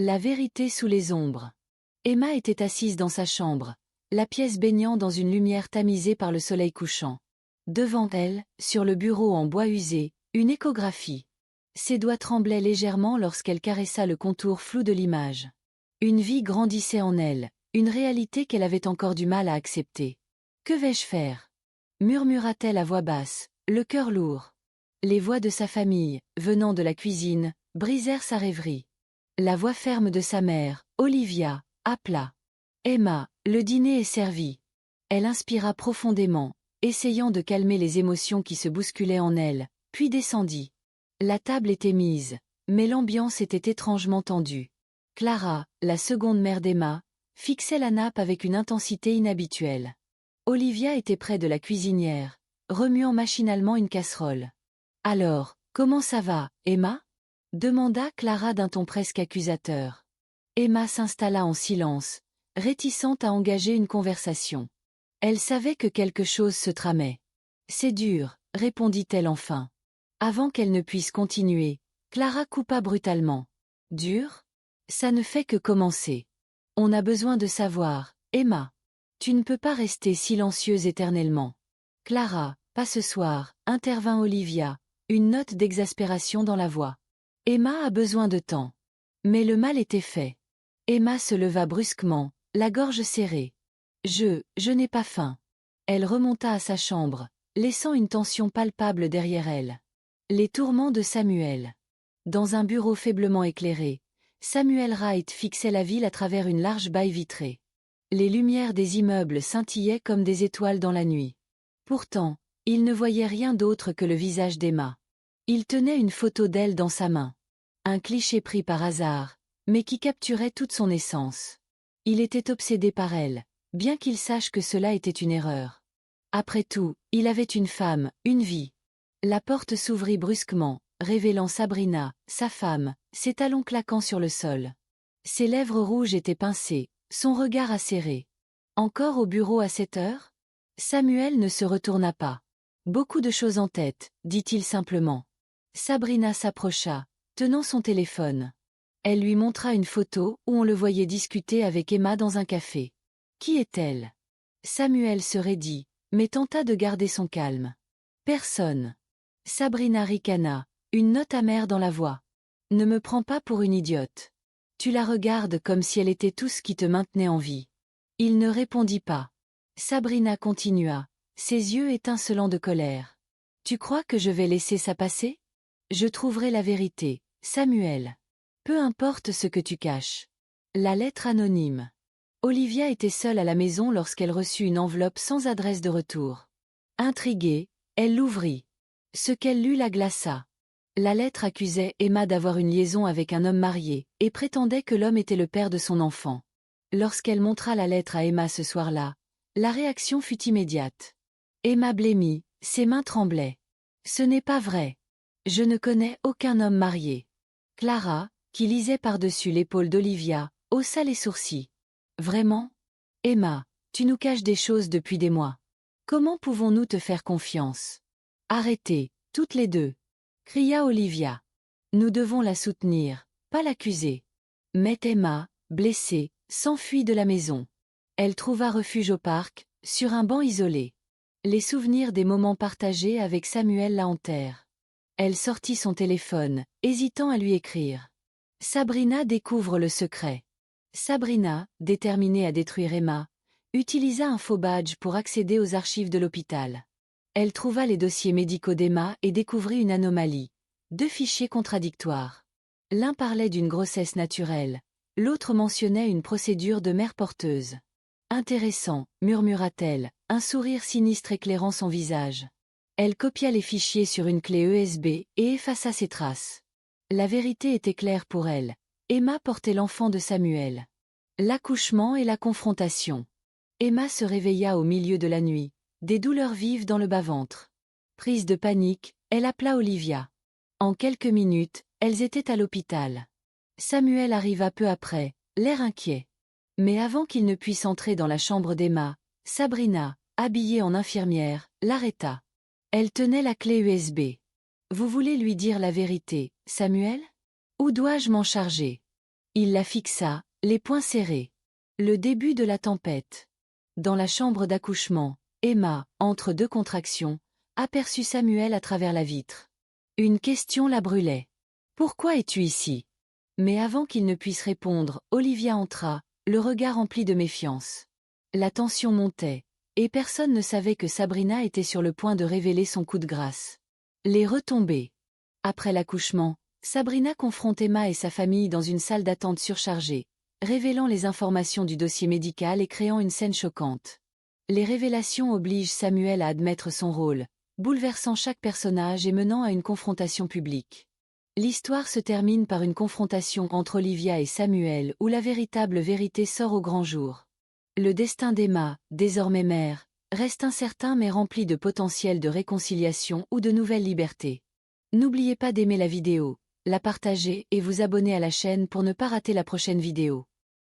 La vérité sous les ombres. Emma était assise dans sa chambre, la pièce baignant dans une lumière tamisée par le soleil couchant. Devant elle, sur le bureau en bois usé, une échographie. Ses doigts tremblaient légèrement lorsqu'elle caressa le contour flou de l'image. Une vie grandissait en elle, une réalité qu'elle avait encore du mal à accepter. « Que vais-je faire ?» murmura-t-elle à voix basse, le cœur lourd. Les voix de sa famille, venant de la cuisine, brisèrent sa rêverie. La voix ferme de sa mère, Olivia, appela. « Emma, le dîner est servi. » Elle inspira profondément, essayant de calmer les émotions qui se bousculaient en elle, puis descendit. La table était mise, mais l'ambiance était étrangement tendue. Clara, la seconde mère d'Emma, fixait la nappe avec une intensité inhabituelle. Olivia était près de la cuisinière, remuant machinalement une casserole. « Alors, comment ça va, Emma ?» demanda Clara d'un ton presque accusateur. Emma s'installa en silence, réticente à engager une conversation. Elle savait que quelque chose se tramait. « C'est dur, » répondit-elle enfin. Avant qu'elle ne puisse continuer, Clara coupa brutalement. « Dur ? Ça ne fait que commencer. On a besoin de savoir, Emma. Tu ne peux pas rester silencieuse éternellement. »« Clara, pas ce soir, » intervint Olivia, une note d'exaspération dans la voix. « Emma a besoin de temps. » Mais le mal était fait. Emma se leva brusquement, la gorge serrée. « Je n'ai pas faim. » Elle remonta à sa chambre, laissant une tension palpable derrière elle. Les tourments de Samuel. Dans un bureau faiblement éclairé, Samuel Wright fixait la ville à travers une large baille vitrée. Les lumières des immeubles scintillaient comme des étoiles dans la nuit. Pourtant, il ne voyait rien d'autre que le visage d'Emma. Il tenait une photo d'elle dans sa main. Un cliché pris par hasard, mais qui capturait toute son essence. Il était obsédé par elle, bien qu'il sache que cela était une erreur. Après tout, il avait une femme, une vie. La porte s'ouvrit brusquement, révélant Sabrina, sa femme, ses talons claquant sur le sol. Ses lèvres rouges étaient pincées, son regard acéré. « Encore au bureau à 7 heures ?» Samuel ne se retourna pas. « Beaucoup de choses en tête, » dit-il simplement. Sabrina s'approcha, tenant son téléphone. Elle lui montra une photo où on le voyait discuter avec Emma dans un café. Qui est-elle? Samuel se raidit, mais tenta de garder son calme. Personne. Sabrina ricana, une note amère dans la voix. Ne me prends pas pour une idiote. Tu la regardes comme si elle était tout ce qui te maintenait en vie. Il ne répondit pas. Sabrina continua, ses yeux étincelants de colère. Tu crois que je vais laisser ça passer? Je trouverai la vérité, Samuel. Peu importe ce que tu caches. La lettre anonyme. Olivia était seule à la maison lorsqu'elle reçut une enveloppe sans adresse de retour. Intriguée, elle l'ouvrit. Ce qu'elle lut la glaça. La lettre accusait Emma d'avoir une liaison avec un homme marié, et prétendait que l'homme était le père de son enfant. Lorsqu'elle montra la lettre à Emma ce soir-là, la réaction fut immédiate. Emma blêmit, ses mains tremblaient. Ce n'est pas vrai. Je ne connais aucun homme marié. Clara, qui lisait par-dessus l'épaule d'Olivia, haussa les sourcils. Vraiment? Emma, tu nous caches des choses depuis des mois. Comment pouvons-nous te faire confiance? Arrêtez, toutes les deux, cria Olivia. Nous devons la soutenir, pas l'accuser. Mais Emma, blessée, s'enfuit de la maison. Elle trouva refuge au parc, sur un banc isolé. Les souvenirs des moments partagés avec Samuel la hantèrent. Elle sortit son téléphone, hésitant à lui écrire. Sabrina découvre le secret. Sabrina, déterminée à détruire Emma, utilisa un faux badge pour accéder aux archives de l'hôpital. Elle trouva les dossiers médicaux d'Emma et découvrit une anomalie. 2 fichiers contradictoires. L'un parlait d'une grossesse naturelle, l'autre mentionnait une procédure de mère porteuse. Intéressant, murmura-t-elle, un sourire sinistre éclairant son visage. Elle copia les fichiers sur une clé USB et effaça ses traces. La vérité était claire pour elle. Emma portait l'enfant de Samuel. L'accouchement et la confrontation. Emma se réveilla au milieu de la nuit, des douleurs vives dans le bas-ventre. Prise de panique, elle appela Olivia. En quelques minutes, elles étaient à l'hôpital. Samuel arriva peu après, l'air inquiet. Mais avant qu'il ne puisse entrer dans la chambre d'Emma, Sabrina, habillée en infirmière, l'arrêta. Elle tenait la clé USB. « Vous voulez lui dire la vérité, Samuel? Ou dois-je m'en charger ?» Il la fixa, les poings serrés. Le début de la tempête. Dans la chambre d'accouchement, Emma, entre deux contractions, aperçut Samuel à travers la vitre. Une question la brûlait. « Pourquoi es-tu ici ?» Mais avant qu'il ne puisse répondre, Olivia entra, le regard rempli de méfiance. La tension montait, et personne ne savait que Sabrina était sur le point de révéler son coup de grâce. Les retombées. Après l'accouchement, Sabrina confronte Emma et sa famille dans une salle d'attente surchargée, révélant les informations du dossier médical et créant une scène choquante. Les révélations obligent Samuel à admettre son rôle, bouleversant chaque personnage et menant à une confrontation publique. L'histoire se termine par une confrontation entre Olivia et Samuel où la véritable vérité sort au grand jour. Le destin d'Emma, désormais mère, reste incertain mais rempli de potentiel de réconciliation ou de nouvelles libertés. N'oubliez pas d'aimer la vidéo, la partager et vous abonner à la chaîne pour ne pas rater la prochaine vidéo.